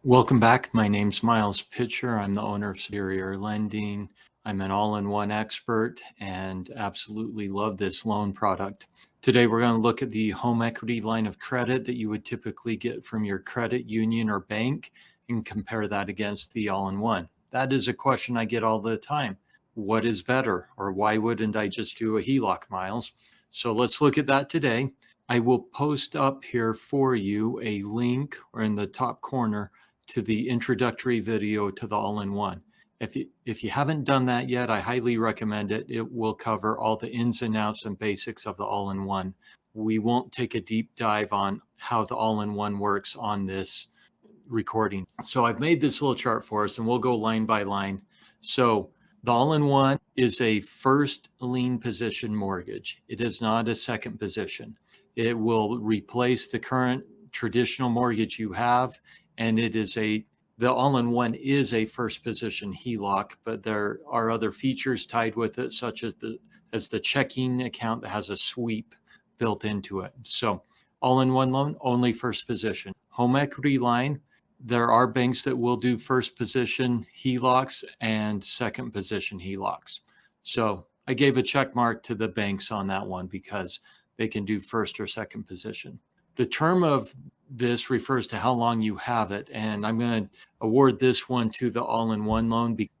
Welcome back. My name's Miles Pitcher. I'm the owner of Superior Lending. I'm an all-in-one expert and absolutely love this loan product. Today, we're going to look at the home equity line of credit that you would typically get from your credit union or bank and compare that against the all-in-one. That is a question I get all the time. What is better, or why wouldn't I just do a HELOC, Miles? So let's look at that today. I will post up here for you a link or in the top corner to the introductory video to the all-in-one. If you haven't done that yet, I highly recommend it. It will cover all the ins and outs and basics of the all-in-one. We won't take a deep dive on how the all-in-one works on this recording. So I've made this little chart for us and we'll go line by line. So the all-in-one is a first lien position mortgage. It is not a second position. It will replace the current traditional mortgage you have, and the all-in-one is a first position HELOC, but there are other features tied with it, such as the checking account that has a sweep built into it. So all-in-one loan, only first position. Home equity line, there are banks that will do first position HELOCs and second position HELOCs. So I gave a check mark to the banks on that one because they can do first or second position. The term of this refers to how long you have it, and I'm going to award this one to the all-in-one loan because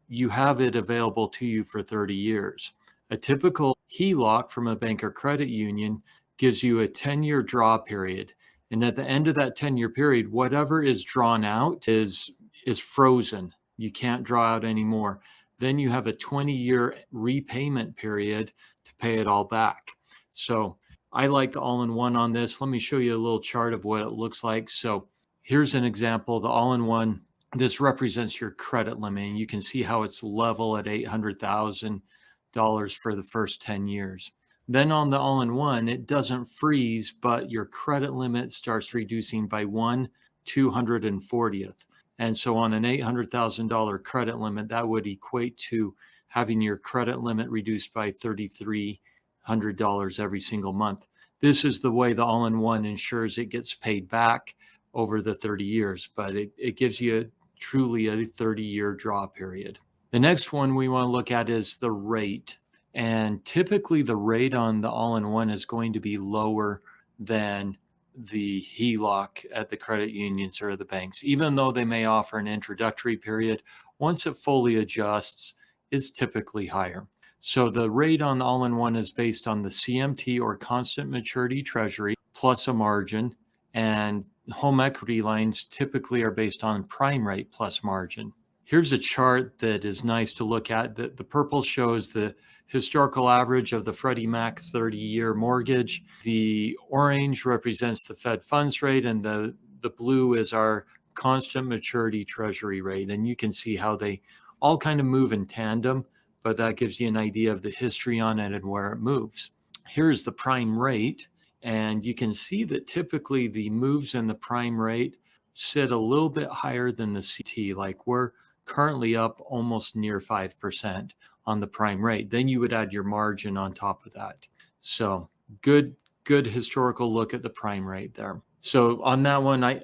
you have it available to you for 30 years. A typical HELOC from a bank or credit union gives you a 10-year draw period. And at the end of that 10-year period, whatever is drawn out is frozen. You can't draw out anymore. Then you have a 20-year repayment period to pay it all back. So I like the all-in-one on this. Let me show you a little chart of what it looks like. So here's an example, the all-in-one. This represents your credit limit, and you can see how it's level at $800,000 for the first 10 years. Then on the all-in-one, it doesn't freeze, but your credit limit starts reducing by 1/240th. And so on an $800,000 credit limit, that would equate to having your credit limit reduced by $3,300 every single month. This is the way the all-in-one ensures it gets paid back over the 30 years, but it gives you truly a 30-year draw period. The next one we want to look at is the rate. And typically the rate on the all-in-one is going to be lower than the HELOC at the credit unions or the banks, even though they may offer an introductory period. Once it fully adjusts, it's typically higher. So the rate on the all-in-one is based on the CMT or constant maturity treasury plus a margin, and home equity lines typically are based on prime rate plus margin. Here's a chart that is nice to look at. The purple shows the historical average of the Freddie Mac 30-year mortgage. The orange represents the Fed funds rate, and the blue is our constant maturity treasury rate. And you can see how they all kind of move in tandem, but that gives you an idea of the history on it and where it moves. Here's the prime rate, and you can see that typically the moves in the prime rate sit a little bit higher than the CT, like we're currently up almost near 5% on the prime rate. Then you would add your margin on top of that. So good historical look at the prime rate there. So on that one, I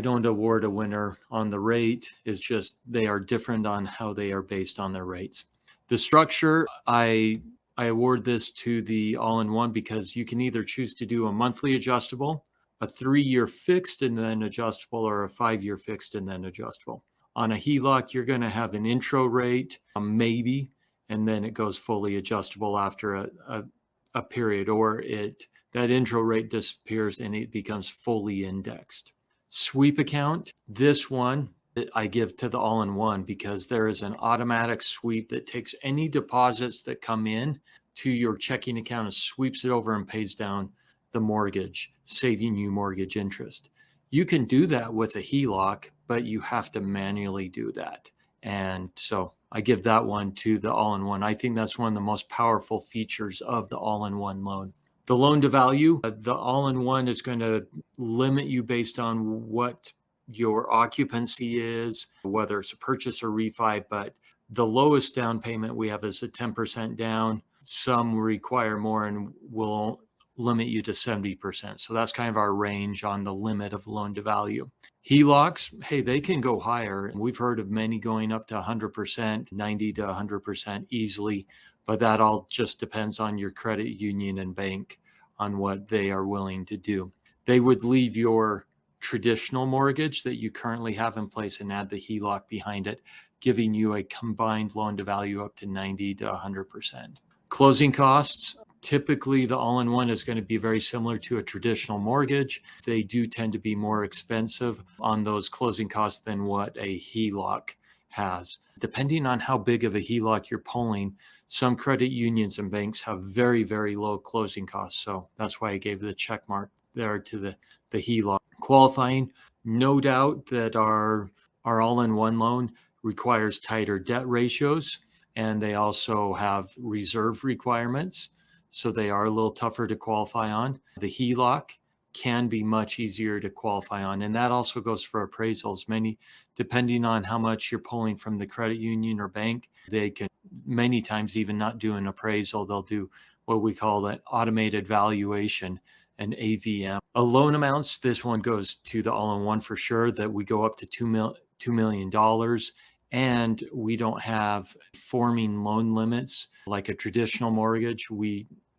don't award a winner on the rate. It's just they are different on how they are based on their rates. The structure, I award this to the all-in-one because you can either choose to do a monthly adjustable, a 3-year fixed and then adjustable, or a 5-year fixed and then adjustable. On a HELOC, you're going to have an intro rate, maybe, and then it goes fully adjustable after a period, or that intro rate disappears and it becomes fully indexed. Sweep account, this one I give to the all-in-one because there is an automatic sweep that takes any deposits that come in to your checking account and sweeps it over and pays down the mortgage, saving you mortgage interest. You can do that with a HELOC, but you have to manually do that. And so I give that one to the all-in-one. I think that's one of the most powerful features of the all-in-one loan. The loan to value, the all-in-one is going to limit you based on what your occupancy is, whether it's a purchase or refi, but the lowest down payment we have is a 10% down. Some require more and will limit you to 70%. So that's kind of our range on the limit of loan to value. HELOCs, hey, they can go higher. We've heard of many going up to 100%, 90 to 100% easily, but that all just depends on your credit union and bank on what they are willing to do. They would leave your traditional mortgage that you currently have in place and add the HELOC behind it, giving you a combined loan to value up to 90 to 100%. Closing costs, typically the all-in-one is going to be very similar to a traditional mortgage. They do tend to be more expensive on those closing costs than what a HELOC has. Depending on how big of a HELOC you're pulling, some credit unions and banks have very, very low closing costs. So that's why I gave the check mark there to the HELOC. Qualifying, no doubt that our all-in-one loan requires tighter debt ratios, and they also have reserve requirements. So they are a little tougher to qualify on. The HELOC can be much easier to qualify on. And that also goes for appraisals. Many, depending on how much you're pulling from the credit union or bank, they can many times even not do an appraisal. They'll do what we call an automated valuation, an AVM. Loan amounts, this one goes to the all-in-one for sure, that we go up to $2 million. And we don't have forming loan limits like a traditional mortgage.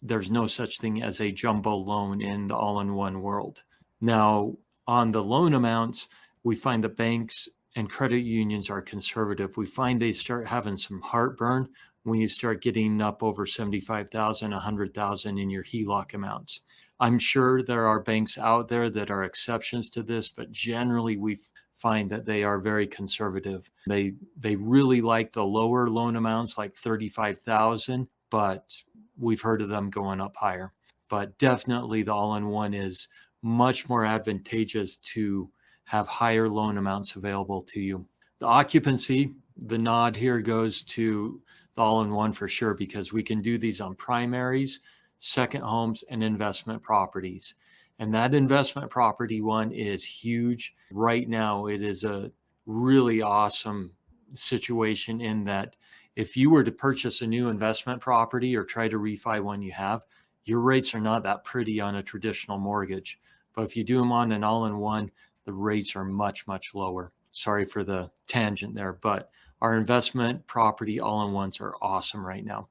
There's no such thing as a jumbo loan in the all-in-one world. Now, on the loan amounts, we find that banks and credit unions are conservative. We find they start having some heartburn when you start getting up over 75,000, 100,000 in your HELOC amounts. I'm sure there are banks out there that are exceptions to this, but generally we find that they are very conservative. They really like the lower loan amounts, like 35,000, but we've heard of them going up higher. But definitely the all-in-one is much more advantageous to have higher loan amounts available to you. The occupancy, the nod here goes to the all-in-one for sure, because we can do these on primaries, second homes, and investment properties. And that investment property one is huge. Right now, it is a really awesome situation in that if you were to purchase a new investment property or try to refi one you have, your rates are not that pretty on a traditional mortgage. But if you do them on an all-in-one, the rates are much, much lower. Sorry for the tangent there, but our investment property all-in-ones are awesome right now.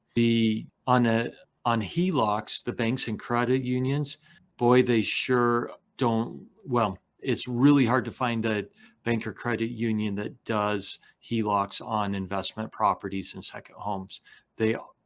On HELOCs, the banks and credit unions, boy, they sure don't. Well, it's really hard to find a bank or credit union that does HELOCs on investment properties and second homes.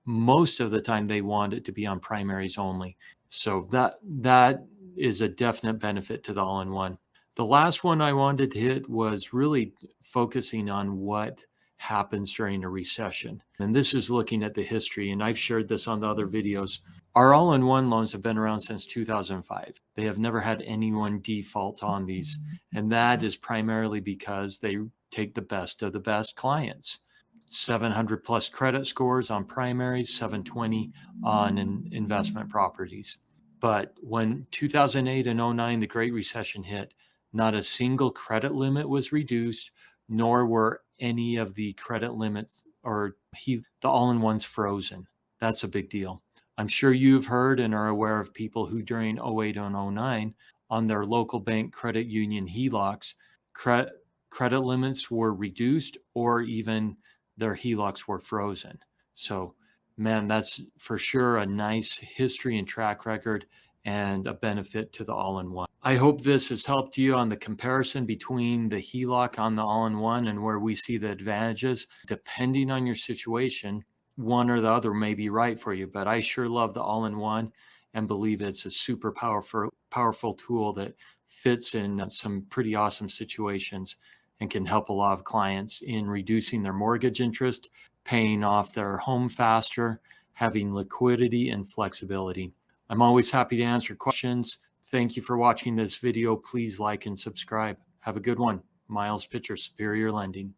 Most of the time they want it to be on primaries only. So that is a definite benefit to the all-in-one. The last one I wanted to hit was really focusing on what happens during a recession. And this is looking at the history, and I've shared this on the other videos. Our all-in-one loans have been around since 2005. They have never had anyone default on these. And that is primarily because they take the best of the best clients. 700 plus credit scores on primaries, 720 on investment properties. But when 2008 and 09, the Great Recession hit, not a single credit limit was reduced, nor were any of the credit limits or the all-in-ones frozen. That's a big deal. I'm sure you've heard and are aware of people who during 08 and 09 on their local bank credit union HELOCs, credit limits were reduced or even their HELOCs were frozen. So, man, that's for sure a nice history and track record and a benefit to the all-in-one. I hope this has helped you on the comparison between the HELOC on the all-in-one and where we see the advantages. Depending on your situation, one or the other may be right for you, but I sure love the all-in-one and believe it's a super powerful tool that fits in some pretty awesome situations and can help a lot of clients in reducing their mortgage interest, paying off their home faster, having liquidity and flexibility. I'm always happy to answer questions. Thank you for watching this video. Please like and subscribe. Have a good one. Miles Pitcher, Superior Lending.